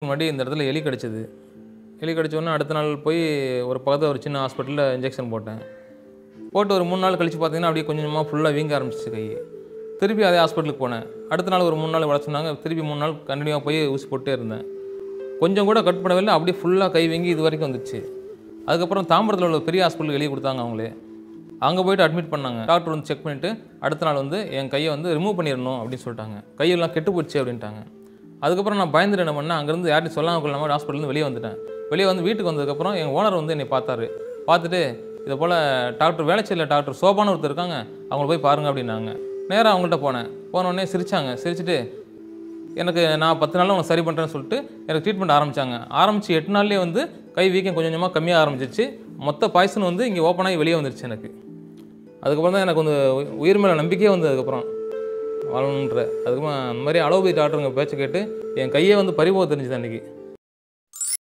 முன்னாடி இந்த இடத்துல எலி கடிச்சது. எலி கடிச்சோன்னே அடுத்த நாள் போய் ஒரு பக்கத்துல ஒரு சின்ன ஹாஸ்பிட்டல்ல இன்ஜெக்ஷன் போட்டேன். போட்டு ஒரு 3 நாள் கழிச்சு பார்த்தீங்கன்னா, அப்படியே கொஞ்சம் கொஞ்சமா ஃபுல்லா வீங்க ஆரம்பிச்சுச்சு கை. திருப்பி அதே ஹாஸ்பிட்டலுக்கு போனேன். அடுத்த நாள் ஒரு 3 நாள் வர சொன்னாங்க. திருப்பி 3 நாள் கன்டினியூவா போய் ஊசி போட்டுட்டே இருந்தேன். கொஞ்சம் கூட கட் பண்ணவே இல்ல. அப்படியே ஃபுல்லா கை வீங்கி இது வரைக்கும் வந்துச்சு. அதுக்கப்புறம் தாம்பரத்துல உள்ள பெரிய ஹாஸ்பிட்டலுக்கு எழுதி குடுத்தாங்க அவங்களே. அங்க போயிட்டு அட்மிட் பண்ணாங்க. டாக்டர் வந்து செக் பண்ணிட்டு, அடுத்த நாள் வந்து என் கைய வந்து ரிமூவ் பண்ணிறணும் அப்படின்னு சொல்லிட்டாங்க. கையெல்லாம் கெட்டு போச்சு அப்படின்ட்டாங்க. அதுக்கப்புறம் நான் பயந்துட்டு என்ன பண்ணேன், அங்கேருந்து யார்ட்டையும் சொல்லாம கொள்ளாம ஹாஸ்பிட்டல்லேருந்து வெளியே வந்துட்டேன். வெளியே வந்து வீட்டுக்கு வந்ததுக்கப்புறம் எங்கள் ஓனர் வந்து என்னை பார்த்தாரு. பார்த்துட்டு, இதை போல் டாக்டர் வேளச்சேரியில் டாக்டர் சோபான்னு ஒருத்தர் இருக்காங்க, அவங்கள போய் பாருங்க அப்படின்னாங்க. நேராக அவங்கள்ட்ட போனேன். போனோடனே சிரிச்சாங்க. சிரிச்சுட்டு எனக்கு நான் 10 நாளில் உனக்கு சரி பண்ணுறேன்னு சொல்லிட்டு எனக்கு ட்ரீட்மெண்ட் ஆரம்பித்தாங்க. ஆரம்பித்து 8 நாள்லேயே வந்து கை வீக்கம் கொஞ்சம் கொஞ்சமாக கம்மியாக ஆரம்பிச்சிச்சு. மொத்த பாய்சன் வந்து இங்கே ஓப்பனாகி வெளியே வந்துருச்சு எனக்கு. அதுக்கப்புறம் தான் எனக்கு வந்து உயிர் மேலே நம்பிக்கையே வந்து அதுக்கப்புறம் வாழணுன்ற. அதுக்கப்புறம் அந்த மாதிரி அலோபதி டாக்டருங்க பேச்சை கேட்டு என் கையே வந்து பறிபோக தெரிஞ்சுது அன்றைக்கி.